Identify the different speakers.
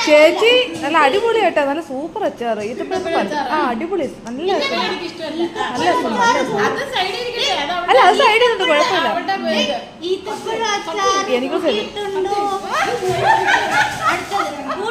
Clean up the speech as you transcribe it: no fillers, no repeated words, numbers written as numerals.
Speaker 1: ചേച്ചി നല്ല അടിപൊളി കേട്ടോ, നല്ല സൂപ്പർ അച്ചാറ്. ആ അടിപൊളി, നല്ല അല്ല അത് സൈഡിൽ ഉണ്ട്, കുഴപ്പമില്ല. എനിക്കും